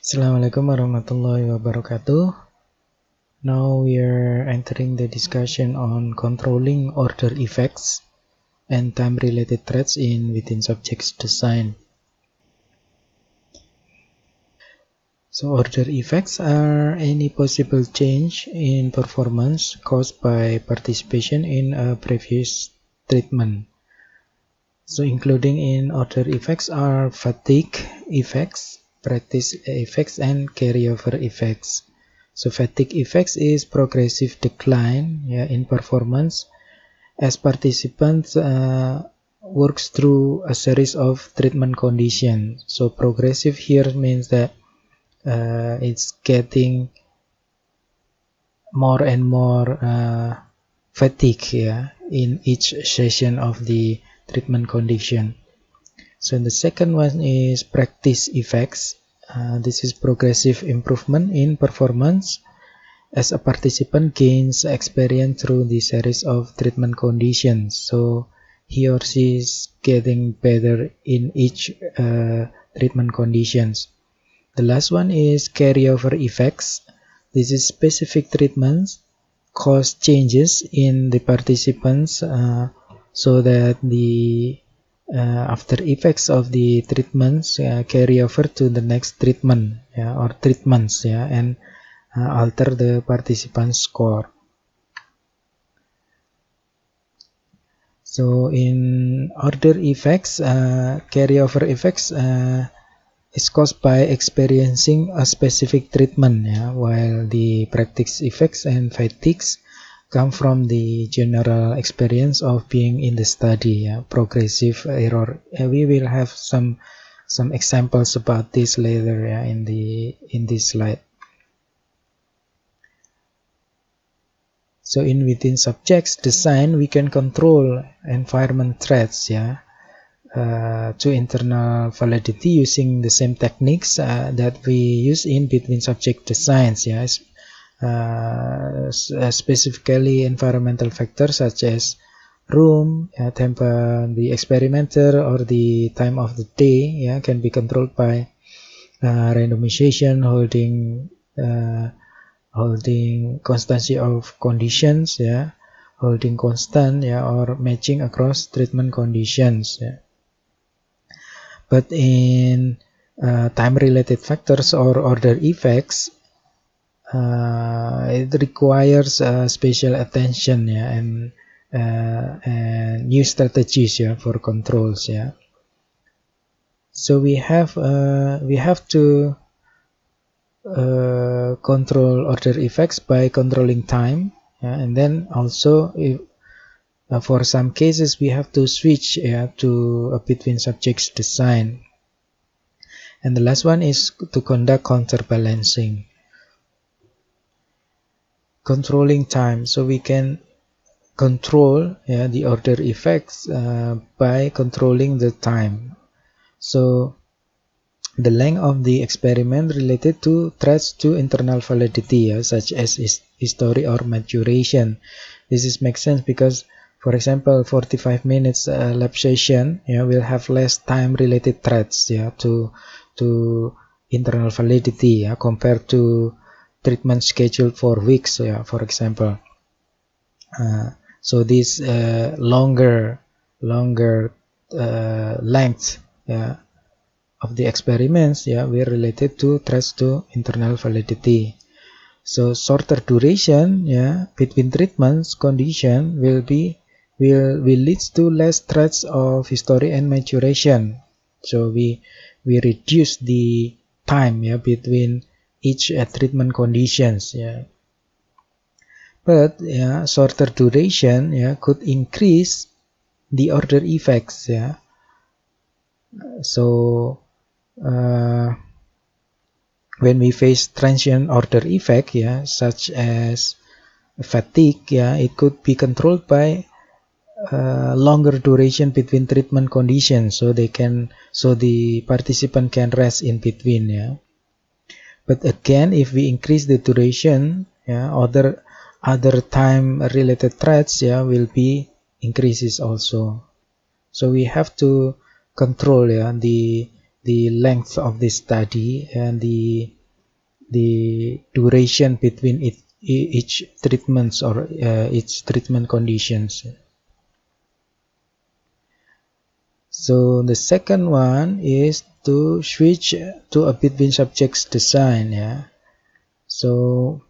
Assalamualaikum warahmatullahi wabarakatuh. Now we are entering the discussion on controlling order effects and time-related threats within subjects design. So order effects are any possible change in performance caused by participation in a previous treatment. So including in order effects are fatigue effects, practice effects, and carryover effects. So fatigue effects is progressive decline in performance as participants works through a series of treatment conditions. So progressive here means that it's getting more and more fatigue in each session of the treatment condition. So the second one is practice effects. This is progressive improvement in performance as a participant gains experience through the series of treatment conditions. So he or she is getting better in each treatment conditions. The last one is carryover effects. This is specific treatments cause changes in the participants so that the after effects of the treatments carry over to the next treatment or treatments and alter the participant score. So in order effects, carryover effects is caused by experiencing a specific treatment, while the practice effects and fatigues come from the general experience of being in the study. Progressive error. We will have some examples about this later in this slide. So within subjects design, we can control environment threats to internal validity using the same techniques that we use in between subject designs. Specifically environmental factors such as room, the experimenter, or the time of the day can be controlled by randomization, holding constancy of conditions, holding constant, or matching across treatment conditions. But in time-related factors or order effects, it requires special attention and new strategies for controls. So we have to control order effects by controlling time, and then also for some cases we have to switch to between subjects design. And the last one is to conduct counterbalancing. Controlling time, so we can control the order effects by controlling the time. So the length of the experiment related to threats to internal validity, such as history or maturation. This makes sense because, for example, 45 minutes lab session will have less time related threats to internal validity compared to treatment scheduled for weeks, for example. So this longer length of the experiments were related to threats to internal validity. So shorter duration between treatments condition will lead to less threats of history and maturation. So we reduce the time between each treatment conditions. But shorter duration could increase the order effects. So when we face transient order effect, such as fatigue, it could be controlled by longer duration between treatment conditions, so the participant can rest in between. But again, if we increase the duration, other time related threats will be increases also. So we have to control the the length of the study and the duration between each treatments or each treatment conditions. So the second one is to switch to a between subjects design. Yeah. So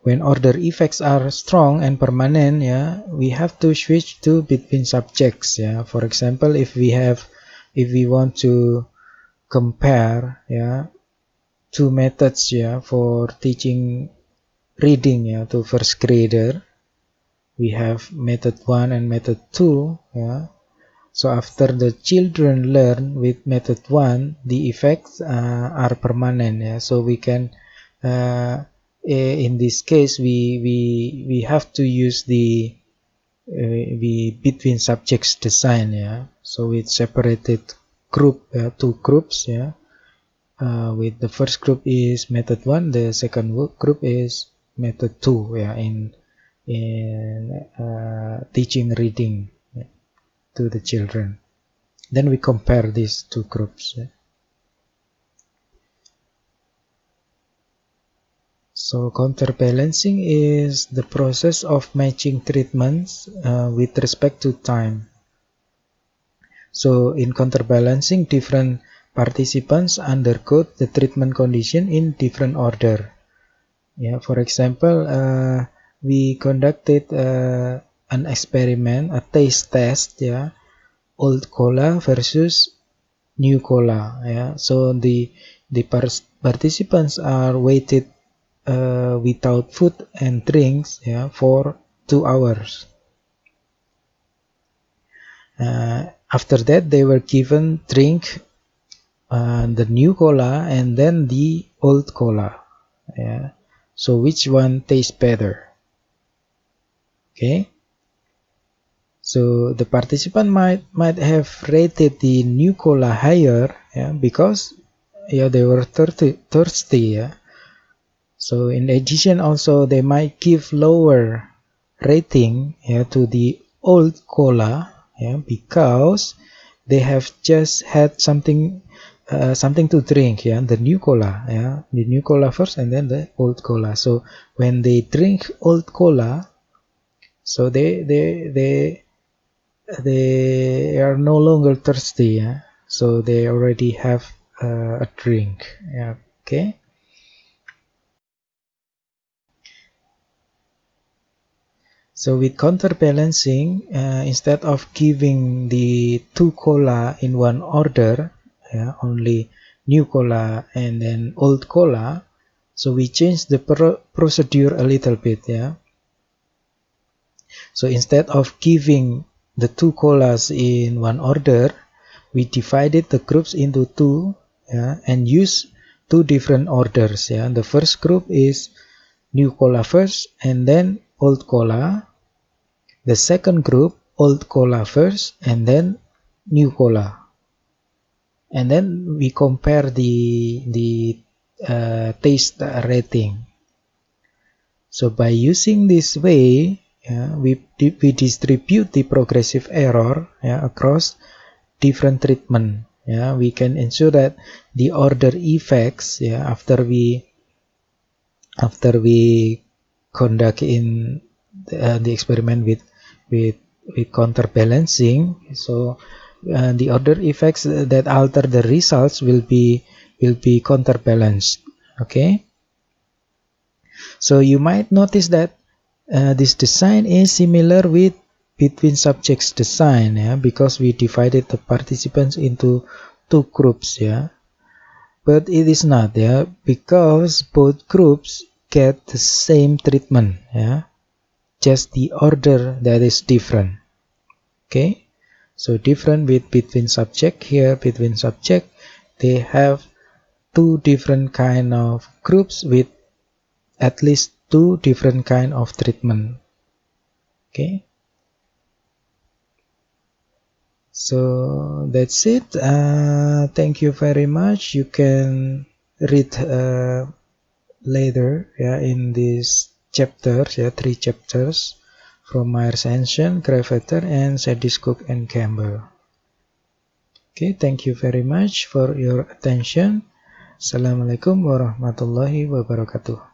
when order effects are strong and permanent, yeah, we have to switch to between subjects. Yeah. For example, if we want to compare, yeah, two methods, yeah, for teaching reading, yeah, to first grader, we have method 1 and method 2. Yeah. So after the children learn with method 1, the effects are permanent. Yeah. So we can, in this case, we have to use the between subjects design. Yeah. So with separated group, two groups. Yeah. With the first group is method 1, the second group is method 2. Yeah. In teaching reading, yeah, to the children. Then we compare these two groups. Yeah. So counterbalancing is the process of matching treatments with respect to time. So in counterbalancing, different participants undergo the treatment condition in different order. Yeah, for example, we conducted an experiment, a taste test. Yeah, old cola versus new cola. Yeah, so the participants are waited without food and drinks, yeah, for 2 hours. After that, they were given drink the new cola and then the old cola. Yeah. So which one tastes better? Okay. So the participant might have rated the new cola higher, yeah, because, yeah, they were thirsty. Yeah. So in addition, also they might give lower rating, yeah, to the old cola, yeah, because they have just had something to drink, yeah, the new cola, yeah, the new cola first and then the old cola. So when they drink old cola, so they are no longer thirsty, yeah, so they already have a drink, yeah. Okay. So with counterbalancing, instead of giving the two cola in one order, yeah, only new cola and then old cola, so we change the procedure a little bit. Yeah. So instead of giving the two colas in one order, we divided the groups into two, yeah, and use two different orders. Yeah. The first group is new cola first and then old cola. The second group, old cola first and then new cola. And then we compare the taste rating. So by using this way, yeah, we distribute the progressive error, yeah, across different treatment. Yeah, we can ensure that the order effects, yeah, after we conduct in the experiment with counterbalancing, so the order effects that alter the results will be counterbalanced. Okay, so you might notice that this design is similar with between subjects design, yeah, because we divided the participants into two groups, yeah. But it is not, yeah, because both groups get the same treatment, yeah, just the order that is different. Okay, so different with between subject. Here between subject, they have two different kind of groups with at least two different kind of treatment. Okay, so that's it. Thank you very much. You can read later, yeah, in this chapters, yeah, 3 chapters from Myers Hansen, Gravater, and Sadiscook and Campbell. Okay, thank you very much for your attention. Assalamualaikum warahmatullahi wabarakatuh.